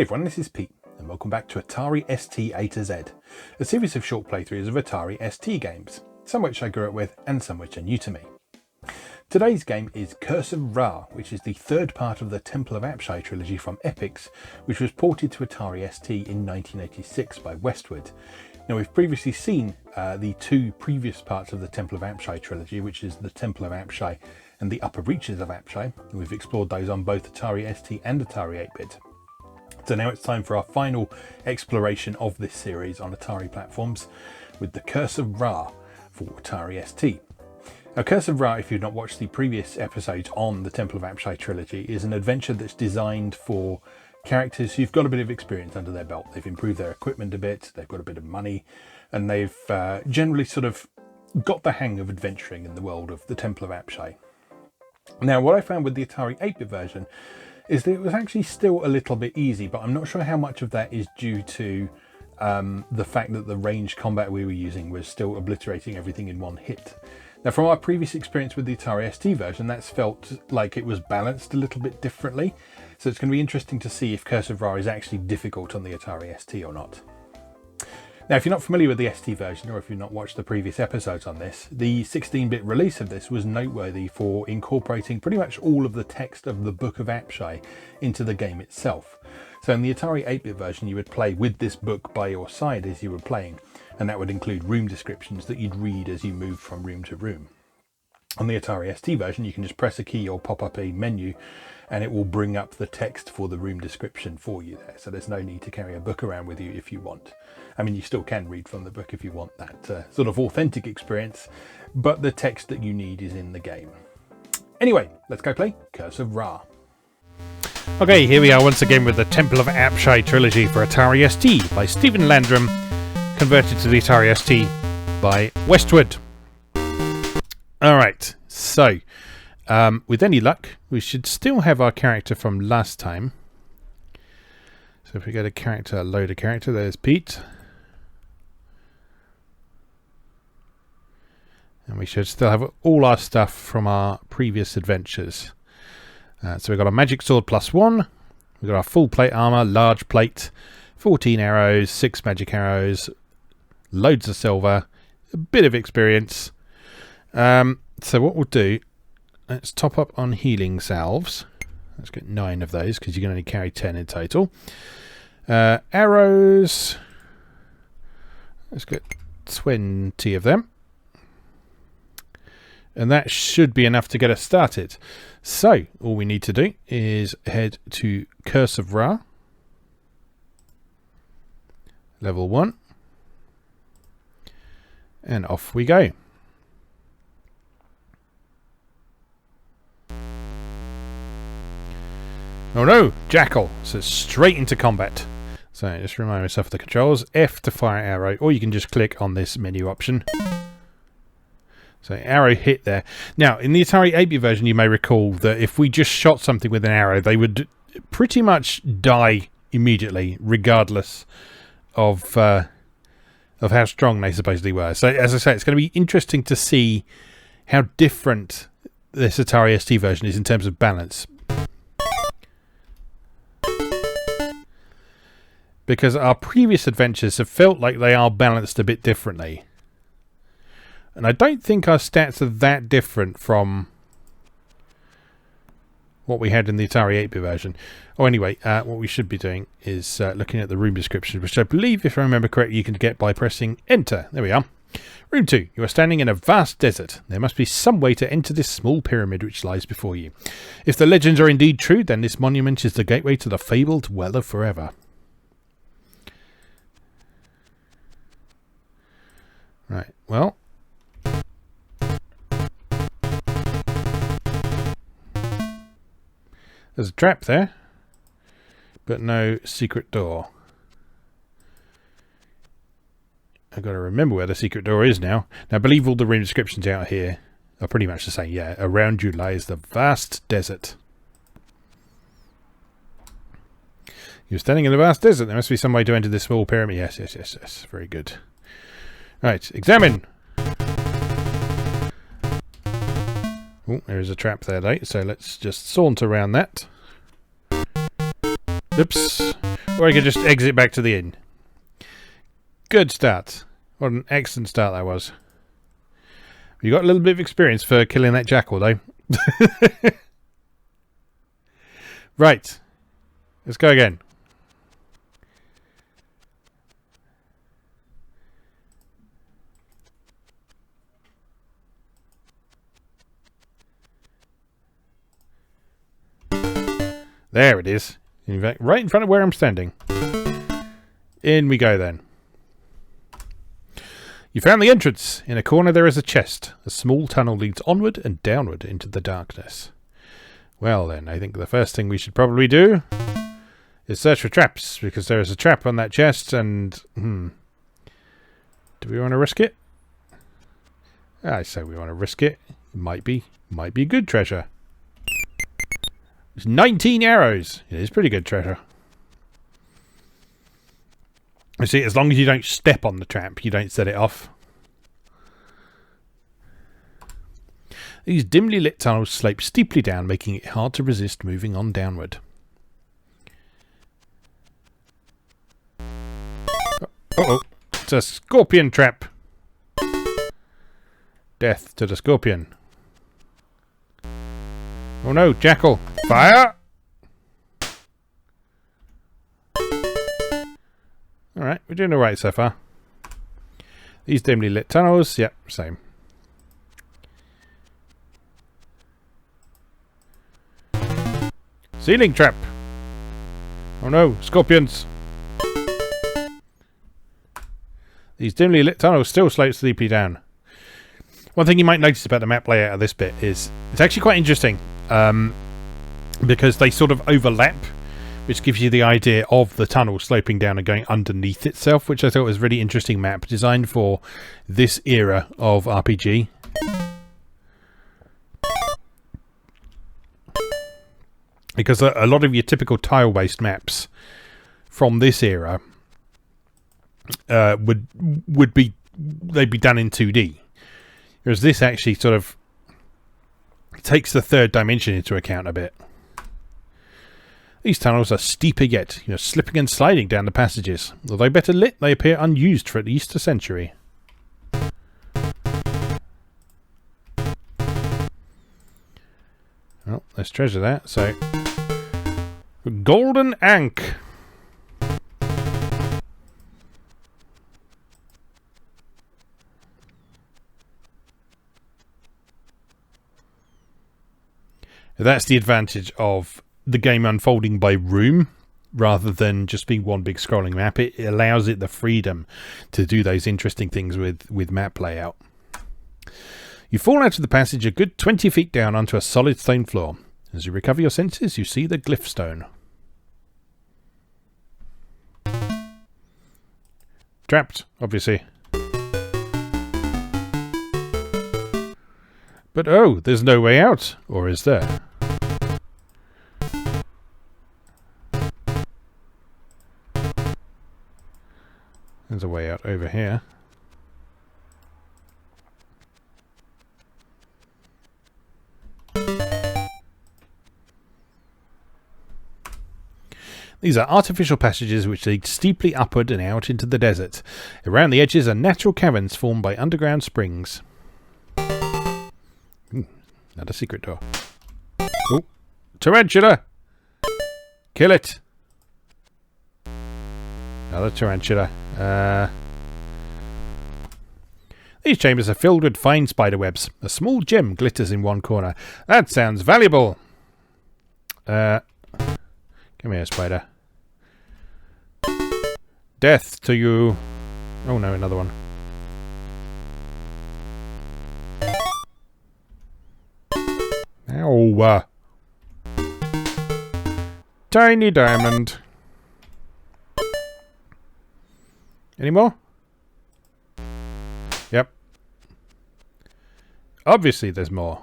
everyone, this is Pete, and welcome back to Atari ST A to Z, a series of short playthroughs of Atari ST games, some which I grew up with and some which are new to me. Today's game is Curse of Ra, which is the third part of the Temple of Apshai Trilogy from Epyx, which was ported to Atari ST in 1986 by Westwood. Now, we've previously seen the two previous parts of the Temple of Apshai Trilogy, which is the Temple of Apshai and the Upper Reaches of Apshai. We've explored those on both Atari ST and Atari 8-bit. So now it's time for our final exploration of this series on Atari platforms with the Curse of Ra for Atari ST. Now, Curse of Ra, if you've not watched the previous episodes on the Temple of Apshai Trilogy, is an adventure that's designed for characters who've got a bit of experience under their belt. They've improved their equipment a bit, they've got a bit of money, and they've generally sort of got the hang of adventuring in the world of the Temple of Apshai. Now, what I found with the Atari 8-bit version is that it was actually still a little bit easy, but I'm not sure how much of that is due to the fact that the ranged combat we were using was still obliterating everything in one hit. Now, from our previous experience with the Atari ST version, that's felt like it was balanced a little bit differently. So it's going to be interesting to see if Curse of Ra is actually difficult on the Atari ST or not. Now, if you're not familiar with the ST version, or if you've not watched the previous episodes on this, the 16-bit release of this was noteworthy for incorporating pretty much all of the text of the Book of Apshai into the game itself. So in the Atari 8-bit version, you would play with this book by your side as you were playing, and that would include room descriptions that you'd read as you moved from room to room. On the Atari ST version, you can just press a key or pop up a menu and it will bring up the text for the room description for you there. So there's no need to carry a book around with you if you want. I mean, you still can read from the book if you want that sort of authentic experience, but the text that you need is in the game. Anyway, let's go play Curse of Ra. Okay, here we are once again with the Temple of Apshai Trilogy for Atari ST by Stephen Landrum, converted to the Atari ST by Westwood. Alright, so with any luck, we should still have our character from last time. So if we go to character, load a character, there's Pete. And we should still have all our stuff from our previous adventures. So we've got a magic sword +1. We've got our full plate armor, large plate, 14 arrows, 6 magic arrows, loads of silver, a bit of experience. So what we'll do, let's top up on healing salves. Let's get 9 of those because you can only carry 10 in total. Arrows, let's get 20 of them. And that should be enough to get us started. So all we need to do is head to Curse of Ra, level 1, and off we go. Oh no, Jackal! So straight into combat. So just remind myself of the controls. F to fire arrow, or you can just click on this menu option. So arrow hit there. Now, in the Atari 8-bit version, you may recall that if we just shot something with an arrow, they would pretty much die immediately, regardless of how strong they supposedly were. So, as I say, it's going to be interesting to see how different this Atari ST version is in terms of balance. Because our previous adventures have felt like they are balanced a bit differently. And I don't think our stats are that different from what we had in the Atari 8-bit version. Oh, anyway, what we should be doing is looking at the room description, which I believe, if I remember correctly, you can get by pressing Enter. There we are. Room 2. You are standing in a vast desert. There must be some way to enter this small pyramid which lies before you. If the legends are indeed true, then this monument is the gateway to the fabled Well of Forever. Right, well... There's a trap there, but no secret door. I've got to remember where the secret door is now. Now, I believe all the room descriptions out here are pretty much the same. Yeah, around you lies the vast desert. You're standing in the vast desert. There must be some way to enter this small pyramid. Yes, yes, yes, yes. Very good. Right, examine. Oh, there is a trap there, so let's just saunter around that. Oops. Or I could just exit back to the inn. Good start. What an excellent start that was. You got a little bit of experience for killing that jackal, though. Right. Let's go again. There it is. In fact, right in front of where I'm standing. In we go then. You found the entrance. In a corner there is a chest. A small tunnel leads onward and downward into the darkness. Well then, I think the first thing we should probably do is search for traps, because there is a trap on that chest and... do we want to risk it? I say we want to risk it. It might be good treasure. It's 19 arrows. It is pretty good treasure. You see, as long as you don't step on the trap, you don't set it off. These dimly lit tunnels slope steeply down, making it hard to resist moving on downward. Uh-oh. It's a scorpion trap. Death to the scorpion. Oh no, jackal. Fire! Alright, we're doing alright so far. These dimly lit tunnels, yep, same. Ceiling trap! Oh no, scorpions! These dimly lit tunnels still slope sleepy down. One thing you might notice about the map layout of this bit is it's actually quite interesting, because they sort of overlap, which gives you the idea of the tunnel sloping down and going underneath itself, which I thought was a really interesting map designed for this era of RPG. Because a lot of your typical tile-based maps from this era would be done in 2D, whereas this actually sort of takes the third dimension into account a bit. These tunnels are steeper yet, slipping and sliding down the passages. Although better lit, they appear unused for at least a century. Well, let's treasure that. So, golden ankh. That's the advantage of the game unfolding by room rather than just being one big scrolling map. It allows it the freedom to do those interesting things with map layout. You fall out of the passage a good 20 feet down onto a solid stone floor. As you recover your senses, you see the glyph stone. Trapped, obviously. But oh, there's no way out, or is there? There's a way out over here. These are artificial passages which lead steeply upward and out into the desert. Around the edges are natural caverns formed by underground springs. Another secret door. Oh, tarantula! Kill it! Another tarantula. These chambers are filled with fine spider webs. A small gem glitters in one corner. That sounds valuable. Come here, spider. Death to you. Oh no, another one. Ow. Tiny diamond. Any more? Yep. Obviously there's more.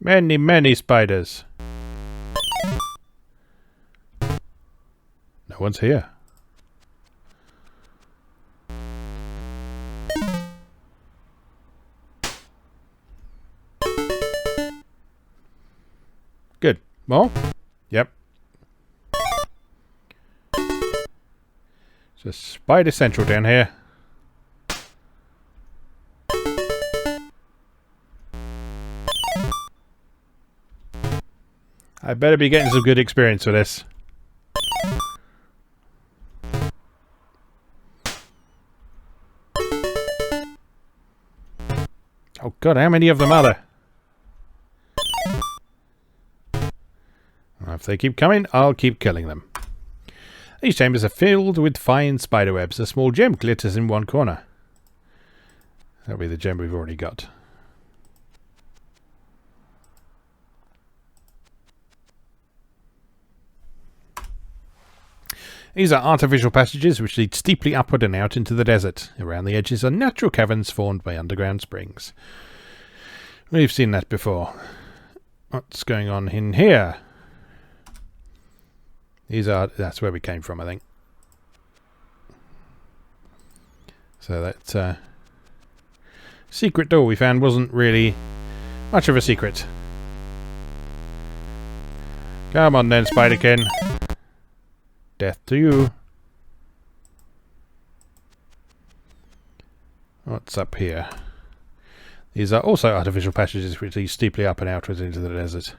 Many, many spiders. No one's here. More? Yep. So Spider Central down here. I better be getting some good experience with this. Oh god, how many of them are there? Well, if they keep coming, I'll keep killing them. These chambers are filled with fine spider webs. A small gem glitters in one corner. That'll be the gem we've already got. These are artificial passages which lead steeply upward and out into the desert. Around the edges are natural caverns formed by underground springs. We've seen that before. What's going on in here? That's where we came from, I think. So that secret door we found wasn't really much of a secret. Come on then, Spiderkin. Death to you. What's up here? These are also artificial passages which lead steeply up and outwards into the desert.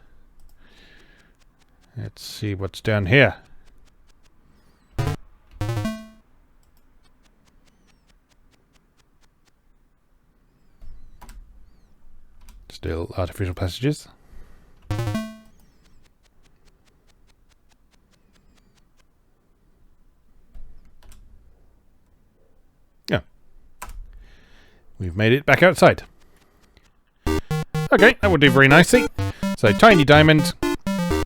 Let's see what's down here. Still artificial passages. Yeah. We've made it back outside. Okay, that will do very nicely. So, tiny diamond,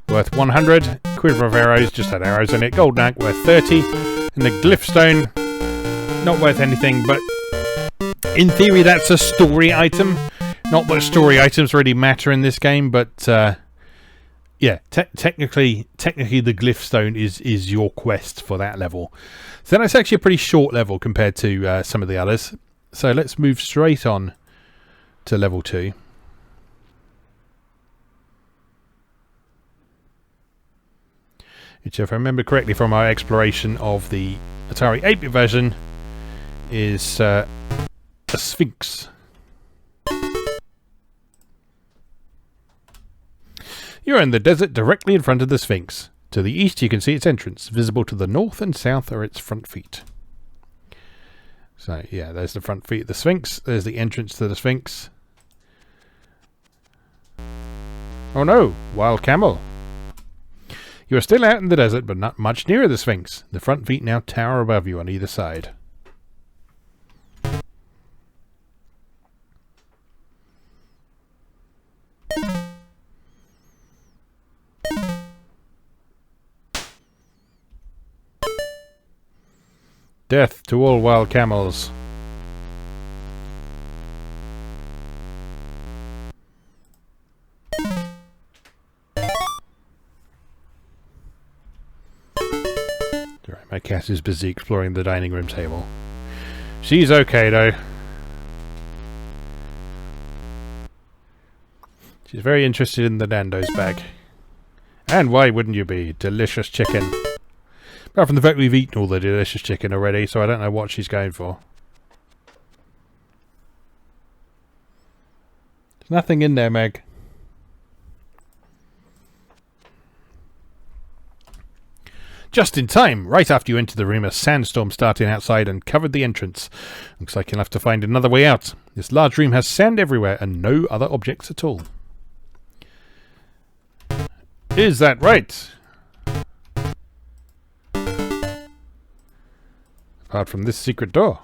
worth 100. Quiver of arrows, just had arrows in it. Gold nugget, worth 30. And the glyph stone, not worth anything, but in theory that's a story item. Not that story items really matter in this game, but yeah, technically the glyph stone is your quest for that level. So that's actually a pretty short level compared to some of the others. So let's move straight on to level 2. Which, if I remember correctly from our exploration of the Atari 8-bit version, is a Sphinx. You're in the desert directly in front of the Sphinx. To the east you can see its entrance. Visible to the north and south are its front feet. So yeah, there's the front feet of the Sphinx. There's the entrance to the Sphinx. Oh no, wild camel. You are still out in the desert, but not much nearer the Sphinx. The front feet now tower above you on either side. Death to all wild camels. Alright, my cat is busy exploring the dining room table. She's okay though. She's very interested in the Nando's bag. And why wouldn't you be? Delicious chicken. Apart from the fact we've eaten all the delicious chicken already, so I don't know what she's going for. There's nothing in there, Meg. Just in time, right after you entered the room, a sandstorm started outside and covered the entrance. Looks like you'll have to find another way out. This large room has sand everywhere and no other objects at all. Is that right? Apart from this secret door.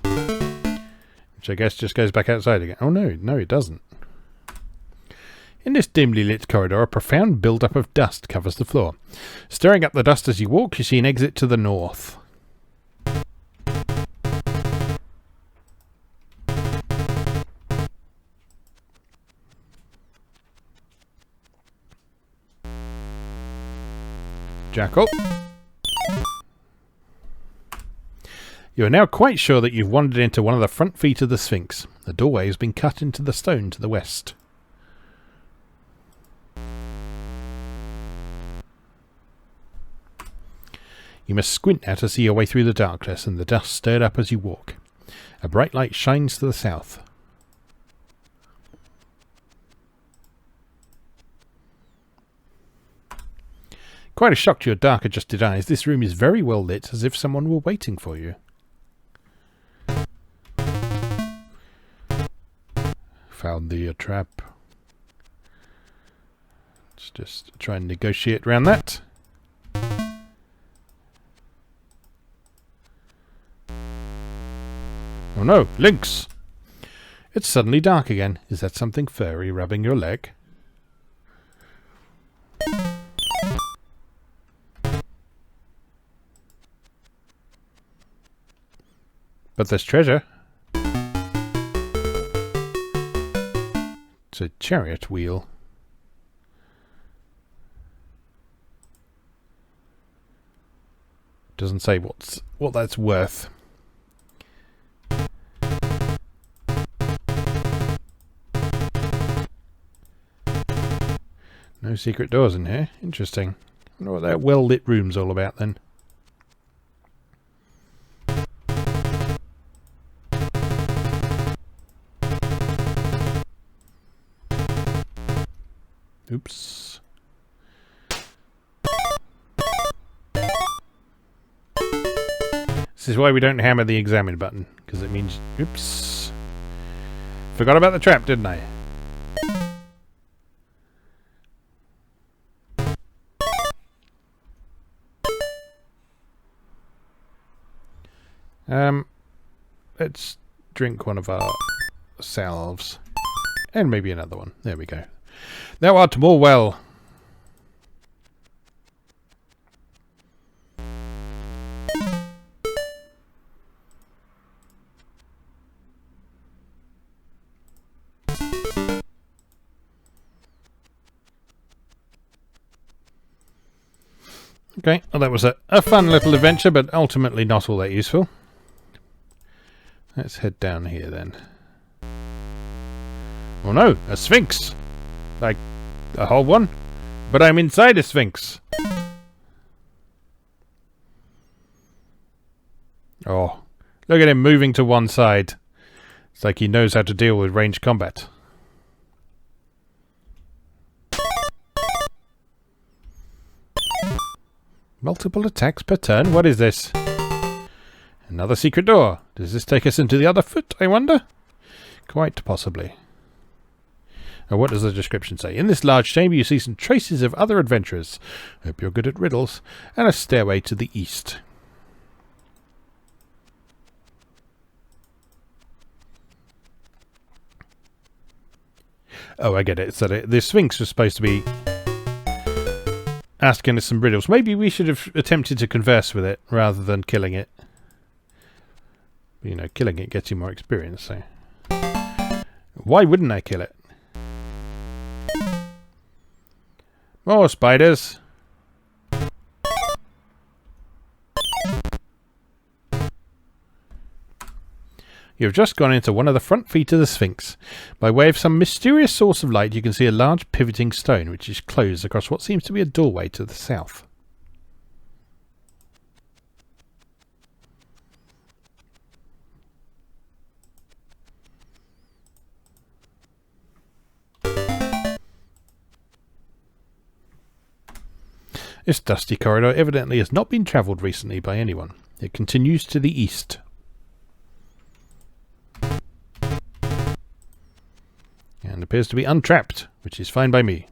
Which I guess just goes back outside again. Oh no, no it doesn't. In this dimly lit corridor, a profound build-up of dust covers the floor. Stirring up the dust as you walk, you see an exit to the north. Jackal. You are now quite sure that you've wandered into one of the front feet of the Sphinx. The doorway has been cut into the stone to the west. You must squint now to see your way through the darkness, and the dust stirred up as you walk. A bright light shines to the south. Quite a shock to your dark adjusted eyes. This room is very well lit, as if someone were waiting for you. Found the trap. Let's just try and negotiate around that. Oh no, Lynx! It's suddenly dark again. Is that something furry rubbing your leg? But there's treasure. It's a chariot wheel. Doesn't say what that's worth. No secret doors in here. Interesting. I wonder what that well-lit room's all about then. Oops. This is why we don't hammer the examine button, because it means... Oops. Forgot about the trap, didn't I? Let's drink one of our salves. And maybe another one. There we go. Thou art more well. Okay, well that was a fun little adventure, but ultimately not all that useful. Let's head down here then. Oh no, a Sphinx! Like, a whole one? But I'm inside a Sphinx! Oh, look at him moving to one side. It's like he knows how to deal with ranged combat. Multiple attacks per turn? What is this? Another secret door. Does this take us into the other foot, I wonder? Quite possibly. Now, what does the description say? In this large chamber you see some traces of other adventurers. Hope you're good at riddles. And a stairway to the east. Oh, I get it. So the Sphinx was supposed to be asking us some riddles. Maybe we should have attempted to converse with it rather than killing it. You know, killing it gets you more experience, so... Why wouldn't I kill it? More spiders! You have just gone into one of the front feet of the Sphinx. By way of some mysterious source of light, you can see a large pivoting stone which is closed across what seems to be a doorway to the south. This dusty corridor evidently has not been travelled recently by anyone. It continues to the east. And appears to be untrapped, which is fine by me.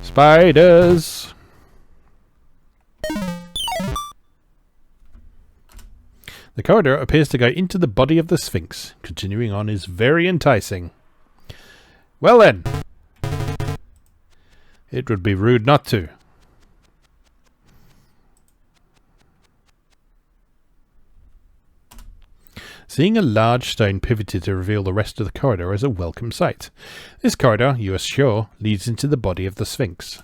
Spiders! The corridor appears to go into the body of the Sphinx. Continuing on is very enticing. Well then, it would be rude not to. Seeing a large stone pivoted to reveal the rest of the corridor is a welcome sight. This corridor, you are sure, leads into the body of the Sphinx.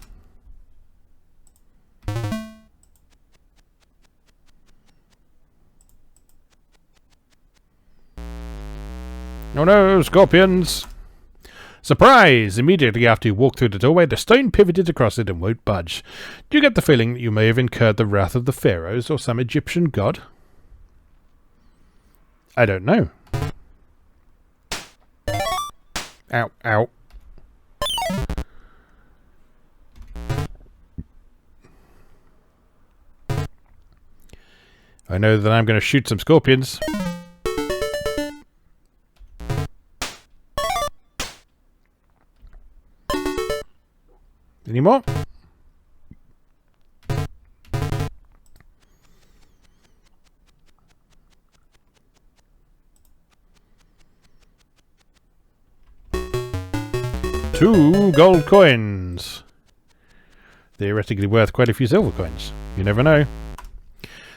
Oh no, scorpions! Surprise! Immediately after you walked through the doorway, the stone pivoted across it and won't budge. Do you get the feeling that you may have incurred the wrath of the Pharaohs or some Egyptian god? I don't know. Ow, ow. I know that I'm going to shoot some scorpions. Any more? Two gold coins. Theoretically worth quite a few silver coins. You never know.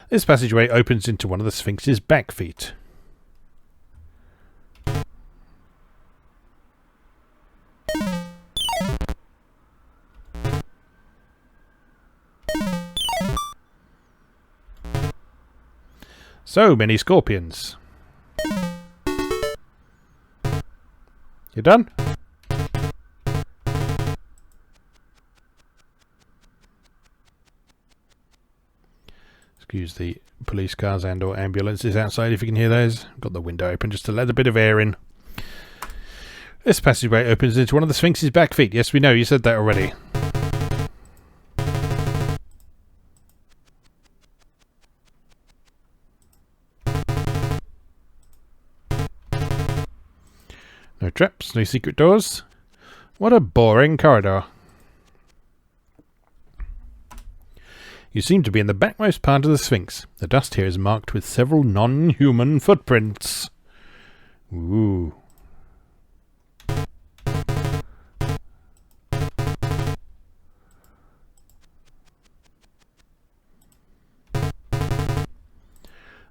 This passageway opens into one of the Sphinx's back feet. So many scorpions. You done? Excuse the police cars and or ambulances outside if you can hear those. Got the window open just to let a bit of air in. This passageway opens into one of the Sphinx's back feet. Yes, we know, you said that already. No traps, no secret doors. What a boring corridor. You seem to be in the backmost part of the Sphinx. The dust here is marked with several non-human footprints. Ooh.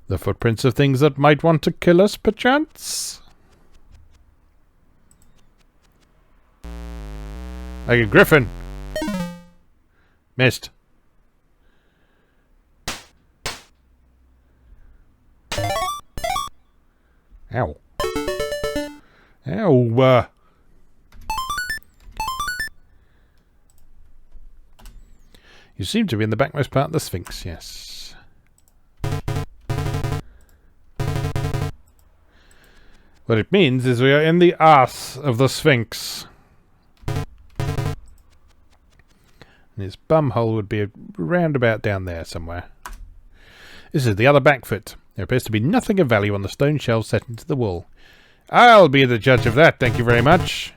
The footprints of things that might want to kill us, perchance? Like a griffin. Missed. Ow. Ow. You seem to be in the backmost part of the Sphinx, yes. What it means is we are in the arse of the Sphinx. And his bumhole would be round about down there somewhere. This is the other back foot. There appears to be nothing of value on the stone shelves set into the wall. I'll be the judge of that, thank you very much.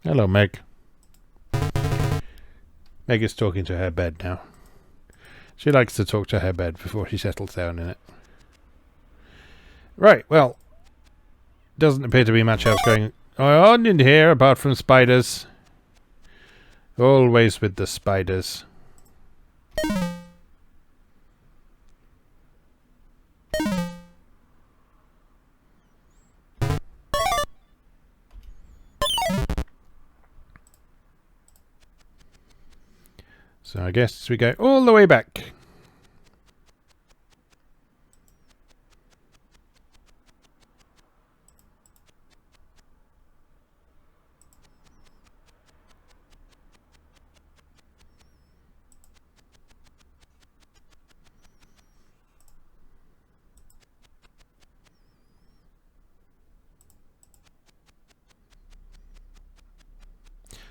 Hello, Meg. Meg is talking to her bed now. She likes to talk to her bed before she settles down in it. Right, well, doesn't appear to be much else going on in here apart from spiders. Always with the spiders. So I guess we go all the way back.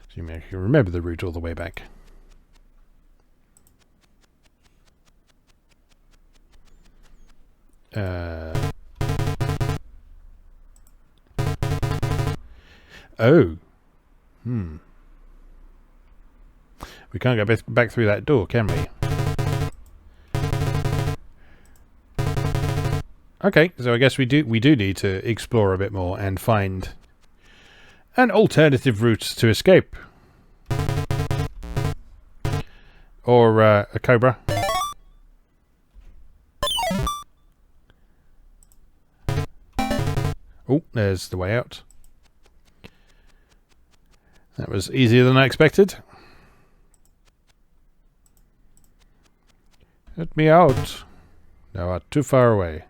So you may remember the route all the way back. Oh. We can't go back through that door, can we? Okay, so I guess we do need to explore a bit more and find an alternative route to escape. Or a cobra. Oh, there's the way out. That was easier than I expected. Let me out. Thou art too far away.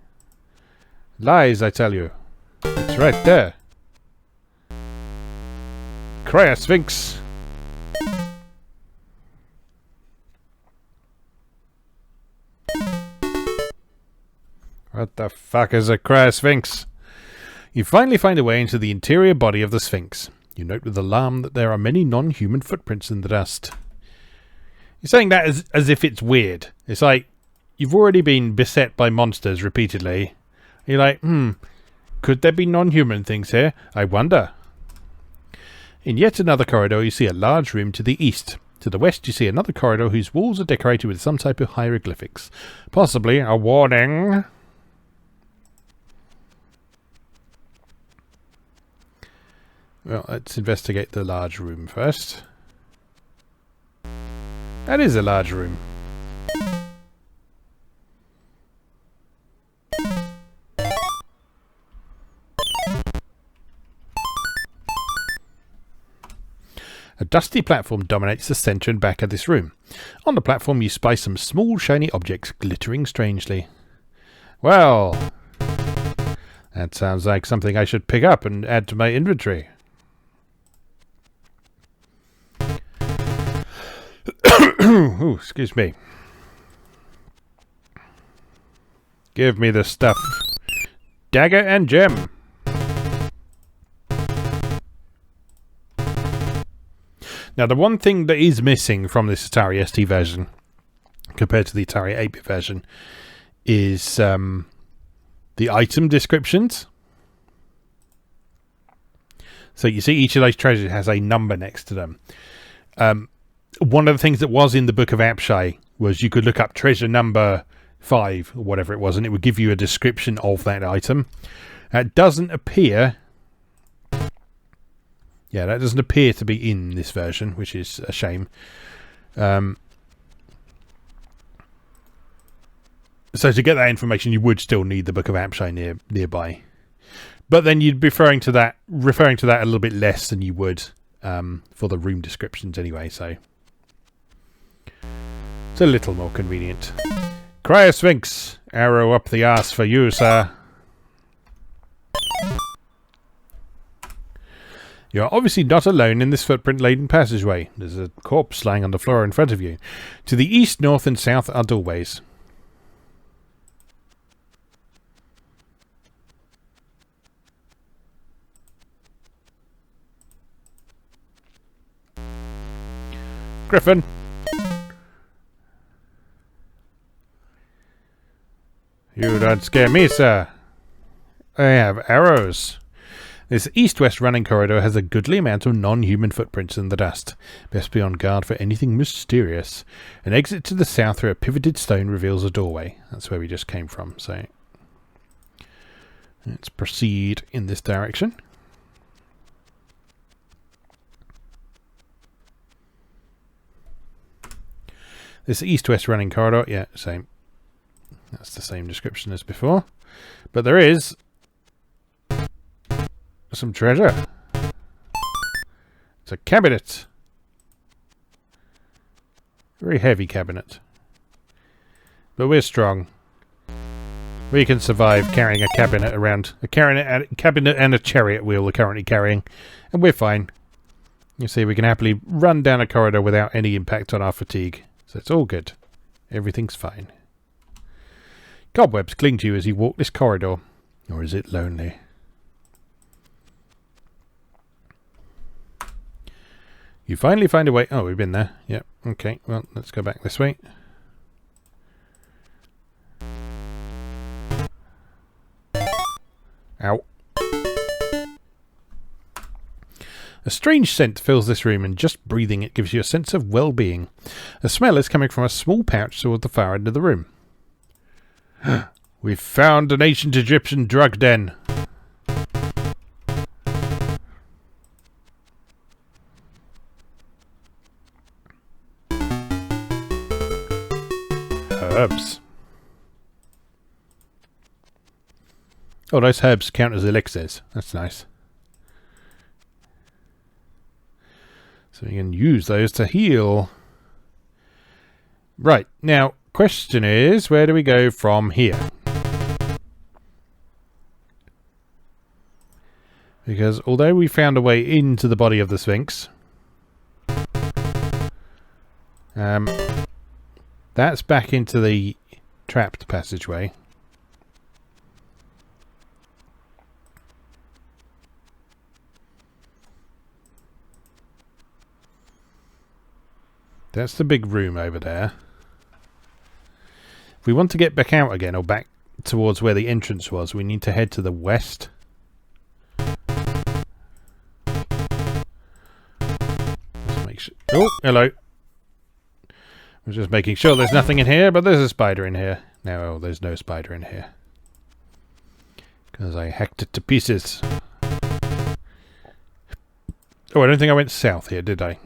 Lies, I tell you. It's right there. Cry, Sphinx. What the fuck is a cry, Sphinx? You finally find a way into the interior body of the Sphinx. You note with alarm that there are many non-human footprints in the dust. You're saying that as if it's weird. It's like, you've already been beset by monsters repeatedly. You're like, could there be non-human things here? I wonder. In yet another corridor, you see a large room to the east. To the west, you see another corridor whose walls are decorated with some type of hieroglyphics. Possibly a warning. Well, let's investigate the large room first. That is a large room. A dusty platform dominates the centre and back of this room. On the platform you spy some small shiny objects glittering strangely. Well, that sounds like something I should pick up and add to my inventory. Ooh, excuse me. Give me the stuff. Dagger and gem. Now, the one thing that is missing from this Atari ST version, compared to the Atari 8-bit version, is the item descriptions. So you see each of those treasures has a number next to them. One of the things that was in the Book of Apshai was you could look up treasure number 5, or whatever it was, and it would give you a description of that item. It doesn't appear... Yeah, that doesn't appear to be in this version, which is a shame. So to get that information, you would still need the Book of Apshai nearby. But then you'd be referring to that a little bit less than you would for the room descriptions anyway, so it's a little more convenient. Cry, Sphinx! Arrow up the arse for you, sir. You're obviously not alone in this footprint-laden passageway. There's a corpse lying on the floor in front of you. To the east, north, and south are doorways. Griffin! You don't scare me, sir. I have arrows. This east-west running corridor has a goodly amount of non-human footprints in the dust. Best be on guard for anything mysterious. An exit to the south through a pivoted stone reveals a doorway. That's where we just came from, so let's proceed in this direction. This east-west running corridor, yeah, same. That's the same description as before. But there is some treasure. It's a cabinet. Very heavy cabinet. But we're strong. We can survive carrying a cabinet around. A cabinet and a chariot wheel we're currently carrying. And we're fine. You see, we can happily run down a corridor without any impact on our fatigue. So it's all good. Everything's fine. Cobwebs cling to you as you walk this corridor. Or is it lonely? You finally find a way... Oh, we've been there. Yep. Okay, well, let's go back this way. Ow. A strange scent fills this room, and just breathing it gives you a sense of well-being. The smell is coming from a small pouch toward the far end of the room. We've found an ancient Egyptian drug den. Herbs. Oh, those herbs count as elixirs. That's nice. So you can use those to heal. Right, now, question is, where do we go from here? Because although we found a way into the body of the Sphinx, that's back into the trapped passageway. That's the big room over there. If we want to get back out again, or back towards where the entrance was, we need to head to the west. Let's make sure. Oh, hello. I'm just making sure there's nothing in here, but there's a spider in here. No, there's no spider in here. Because I hacked it to pieces. Oh, I don't think I went south here, did I?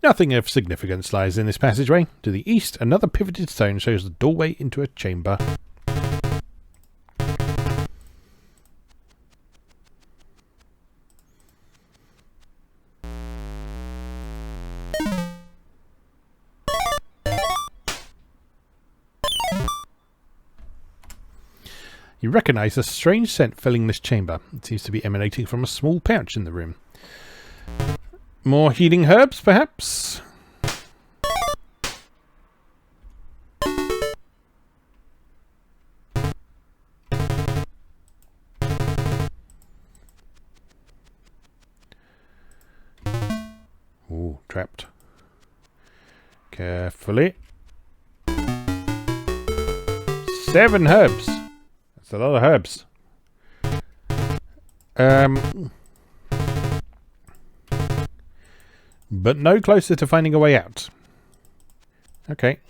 Nothing of significance lies in this passageway. To the east, another pivoted stone shows the doorway into a chamber. You recognise a strange scent filling this chamber. It seems to be emanating from a small pouch in the room. More healing herbs, perhaps? Ooh, trapped. Carefully. 7 herbs. That's a lot of herbs. But no closer to finding a way out. Okay.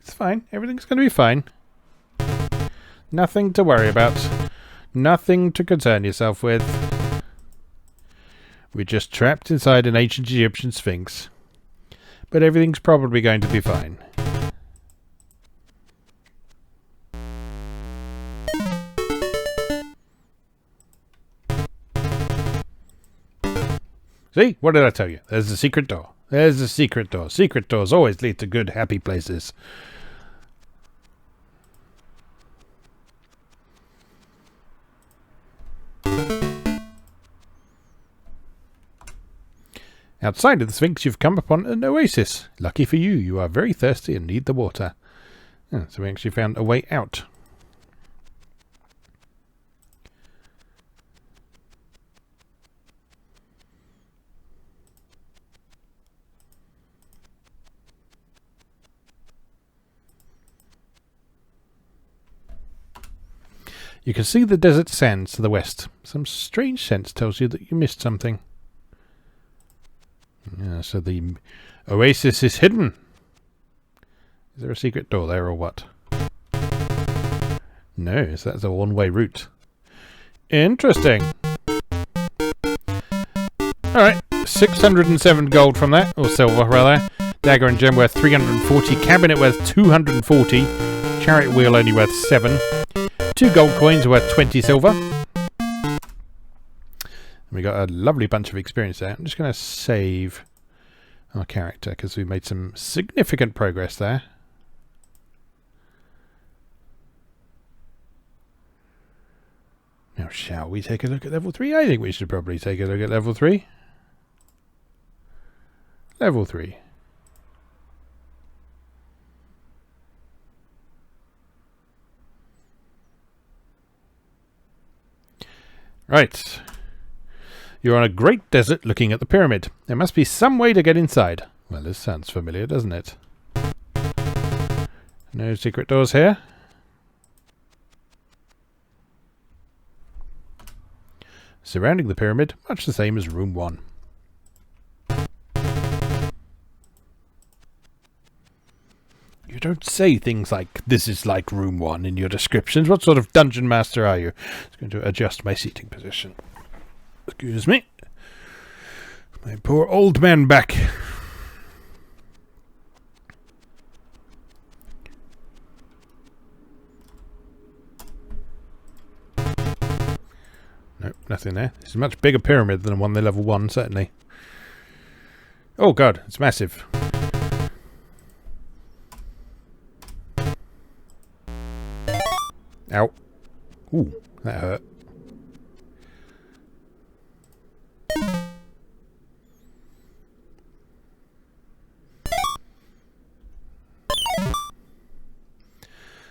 It's fine. Everything's going to be fine. Nothing to worry about. Nothing to concern yourself with. We're just trapped inside an ancient Egyptian Sphinx. But everything's probably going to be fine. See? What did I tell you? There's the secret door. There's the secret door. Secret doors always lead to good, happy places. Outside of the Sphinx, you've come upon an oasis. Lucky for you, you are very thirsty and need the water. Oh, so we actually found a way out. You can see the desert sands to the west. Some strange sense tells you that you missed something. Yeah, so the oasis is hidden. Is there a secret door there or what? No, so that's a one-way route. Interesting. Alright, 607 gold from that, or silver rather. Dagger and gem worth 340, cabinet worth 240, chariot wheel only worth 7. 2 gold coins worth 20 silver. And we got a lovely bunch of experience there. I'm just going to save our character because we made some significant progress there. Now, shall we take a look at level 3? I think we should probably take a look at level 3. Level 3. Right. You're on a great desert looking at the pyramid. There must be some way to get inside. Well, this sounds familiar, doesn't it? No secret doors here. Surrounding the pyramid, much the same as room 1. You don't say things like, this is like room 1 in your descriptions. What sort of dungeon master are you? I'm going to adjust my seating position. Excuse me. My poor old man back. nothing there. It's a much bigger pyramid than the one in level 1, certainly. Oh god, it's massive. Ow. Ooh, that hurt.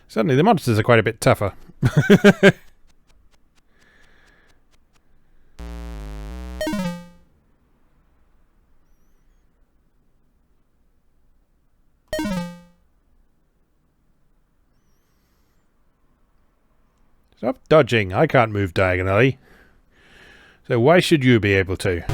Suddenly the monsters are quite a bit tougher. Stop dodging. I can't move diagonally. So why should you be able to?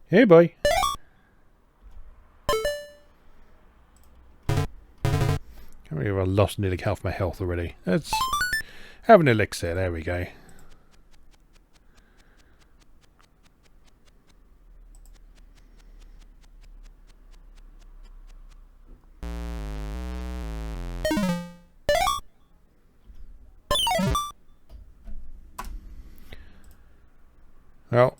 Hey boy. Can't believe I've lost nearly half my health already. Let's have an elixir. There we go. Well,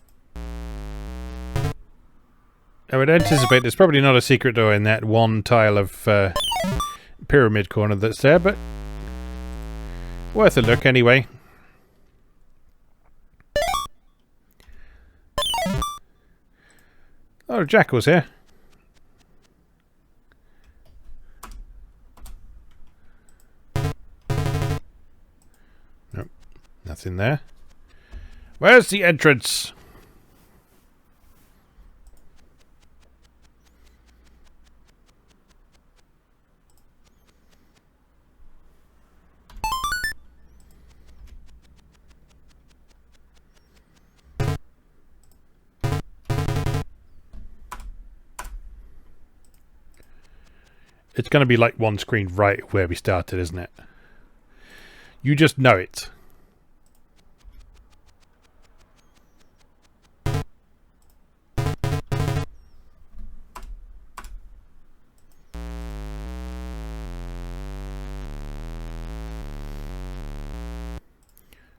I would anticipate there's probably not a secret door in that one tile of pyramid corner that's there, but worth a look anyway. Oh, Jackal's here. Nope, nothing there. Where's the entrance? It's going to be like one screen right where we started, isn't it? You just know it.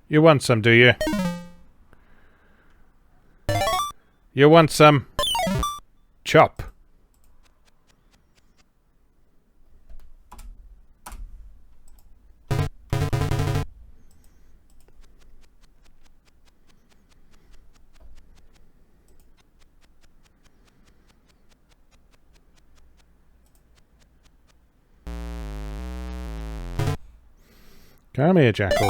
You want some, do you? You want some? Chop. Come here, Jackal.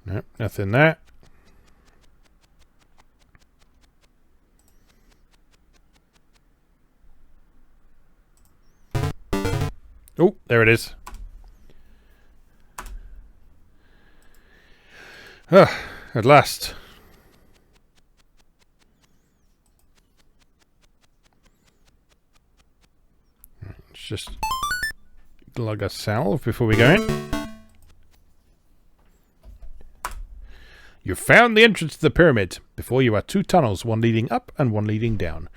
Nope, nothing there. Oh, there it is. Ah, at last. Let's just glug a salve before we go in. You found the entrance to the pyramid. Before you are two tunnels, one leading up and one leading down.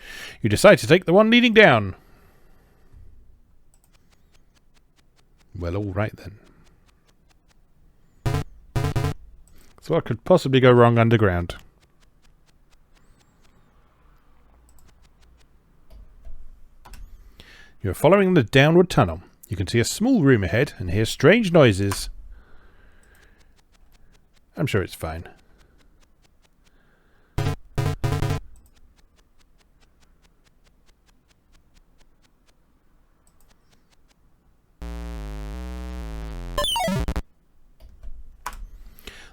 You decide to take the one leading down. Well, all right then. So what could possibly go wrong underground? You're following the downward tunnel. You can see a small room ahead and hear strange noises. I'm sure it's fine.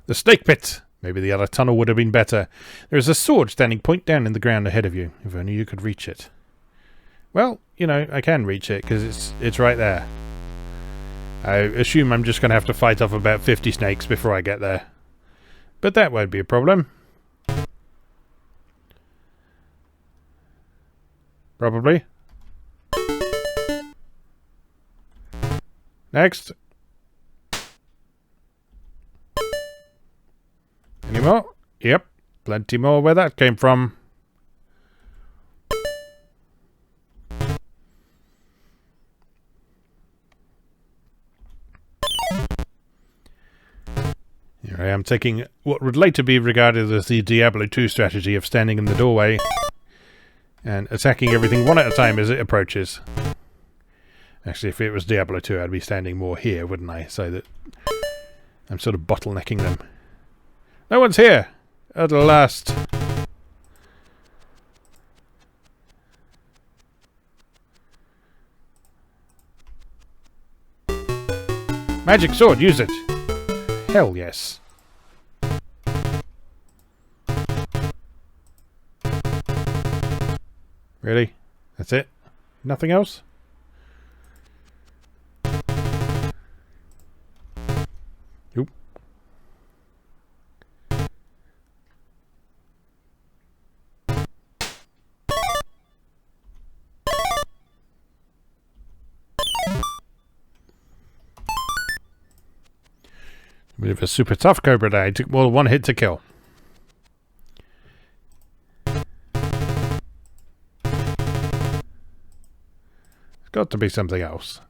The snake pit! Maybe the other tunnel would have been better. There is a sword standing point down in the ground ahead of you. If only you could reach it. Well, you know, I can reach it because it's right there. I assume I'm just going to have to fight off about 50 snakes before I get there. But that won't be a problem. Probably. Next. Any more? Yep. Plenty more where that came from. Here I am taking what would later be regarded as the Diablo 2 strategy of standing in the doorway and attacking everything one at a time as it approaches. Actually, if it was Diablo 2, I'd be standing more here, wouldn't I? So that I'm sort of bottlenecking them. No one's here! At last! Magic sword, use it! Hell yes. Really? That's it? Nothing else? Oop. A bit of a super tough Cobra there. It took more than one hit to kill. It's got to be something else.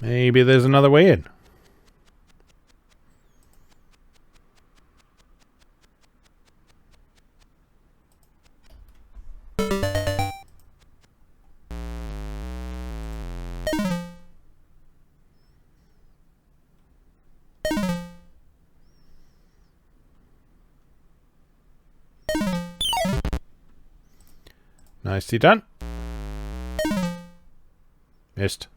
Maybe there's another way in. Nicely done. Missed.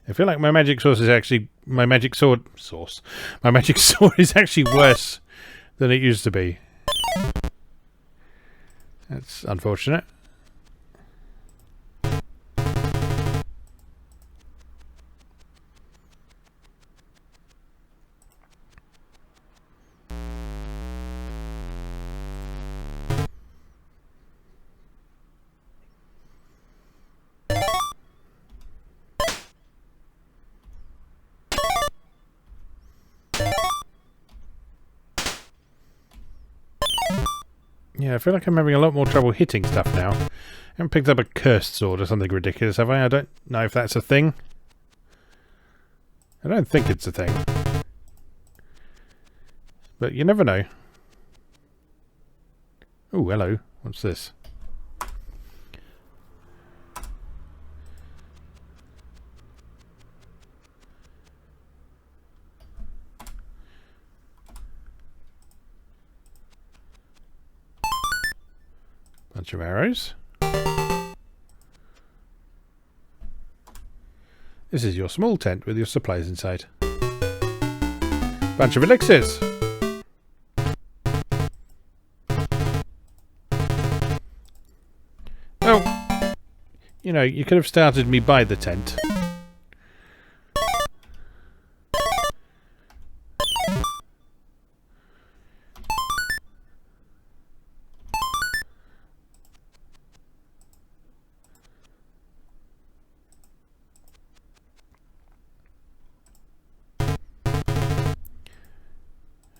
I feel like my magic source is actually my magic sword is actually worse than it used to be. That's unfortunate. Yeah, I feel like I'm having a lot more trouble hitting stuff now. I haven't picked up a cursed sword or something ridiculous, have I? I don't know if that's a thing. I don't think it's a thing. But you never know. Oh, hello. What's this? Bunch of arrows. This is your small tent with your supplies inside. Bunch of elixirs. Oh, you know, you could have started me by the tent.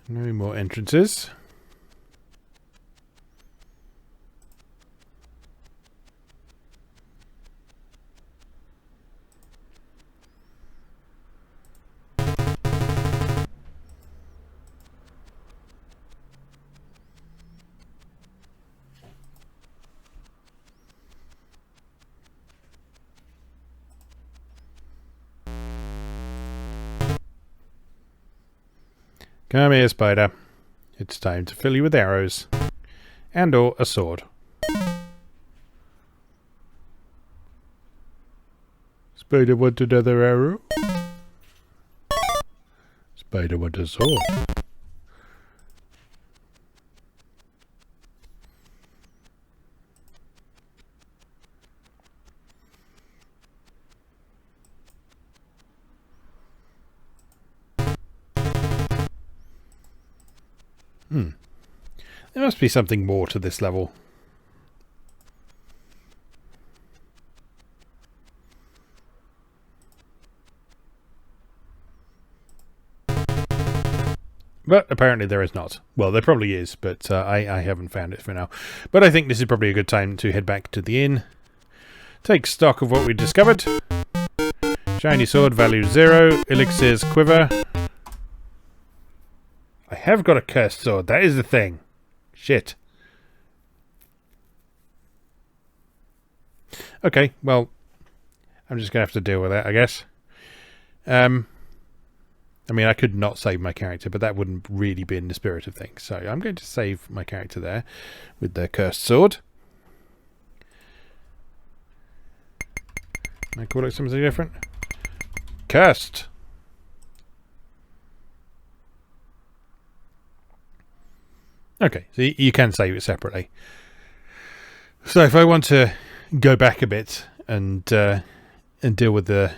No more entrances. Come here, spider. It's time to fill you with arrows. and or a sword. Spider want another arrow. Spider want a sword. There must be something more to this level. But apparently there is not. Well, there probably is, but I haven't found it for now. But I think this is probably a good time to head back to the inn. Take stock of what we discovered. Shiny sword, value 0. Elixirs quiver. I have got a cursed sword. That is the thing. Shit. Okay, well, I'm just going to have to deal with that, I guess. I mean, I could not save my character, but that wouldn't really be in the spirit of things. So I'm going to save my character there with the cursed sword. Can I call it something different? Cursed. Okay, so you can save it separately. So if I want to go back a bit and deal with the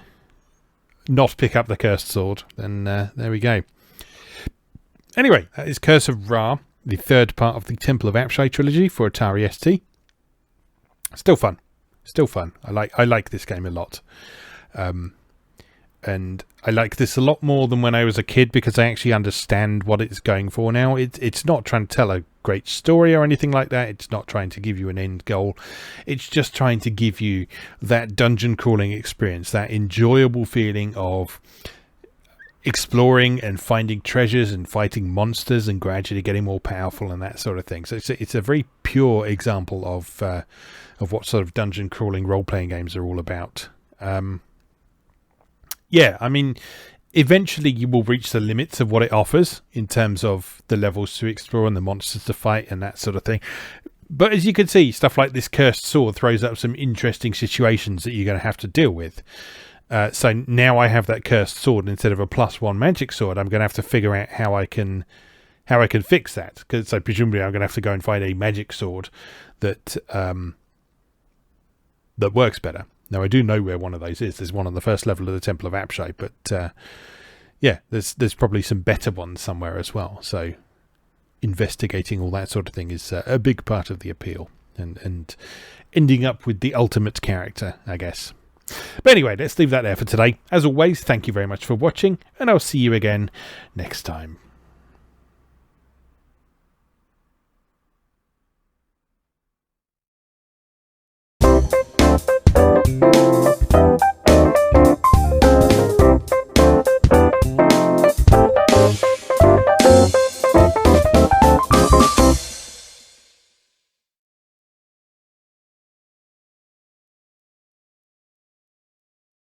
not pick up the cursed sword, then there we go. Anyway, that is Curse of Ra, the third part of the Temple of Apshai Trilogy for Atari ST. Still fun. Still fun. I like this game a lot. And I like this a lot more than when I was a kid because I actually understand what it's going for now. It's not trying to tell a great story or anything like that. It's not trying to give you an end goal. It's just trying to give you that dungeon crawling experience, that enjoyable feeling of exploring and finding treasures and fighting monsters and gradually getting more powerful and that sort of thing. So it's a very pure example of what sort of dungeon crawling role-playing games are all about. Yeah, I mean, eventually you will reach the limits of what it offers in terms of the levels to explore and the monsters to fight and that sort of thing. But as you can see, stuff like this cursed sword throws up some interesting situations that you're going to have to deal with. So now I have that cursed sword instead of a +1 magic sword. I'm going to have to figure out how I can fix that. So presumably I'm going to have to go and find a magic sword that works better. Now, I do know where one of those is. There's one on the first level of the Temple of Apshai, but yeah, there's probably some better ones somewhere as well. So investigating all that sort of thing is a big part of the appeal and ending up with the ultimate character, I guess. But anyway, let's leave that there for today. As always, thank you very much for watching, and I'll see you again next time.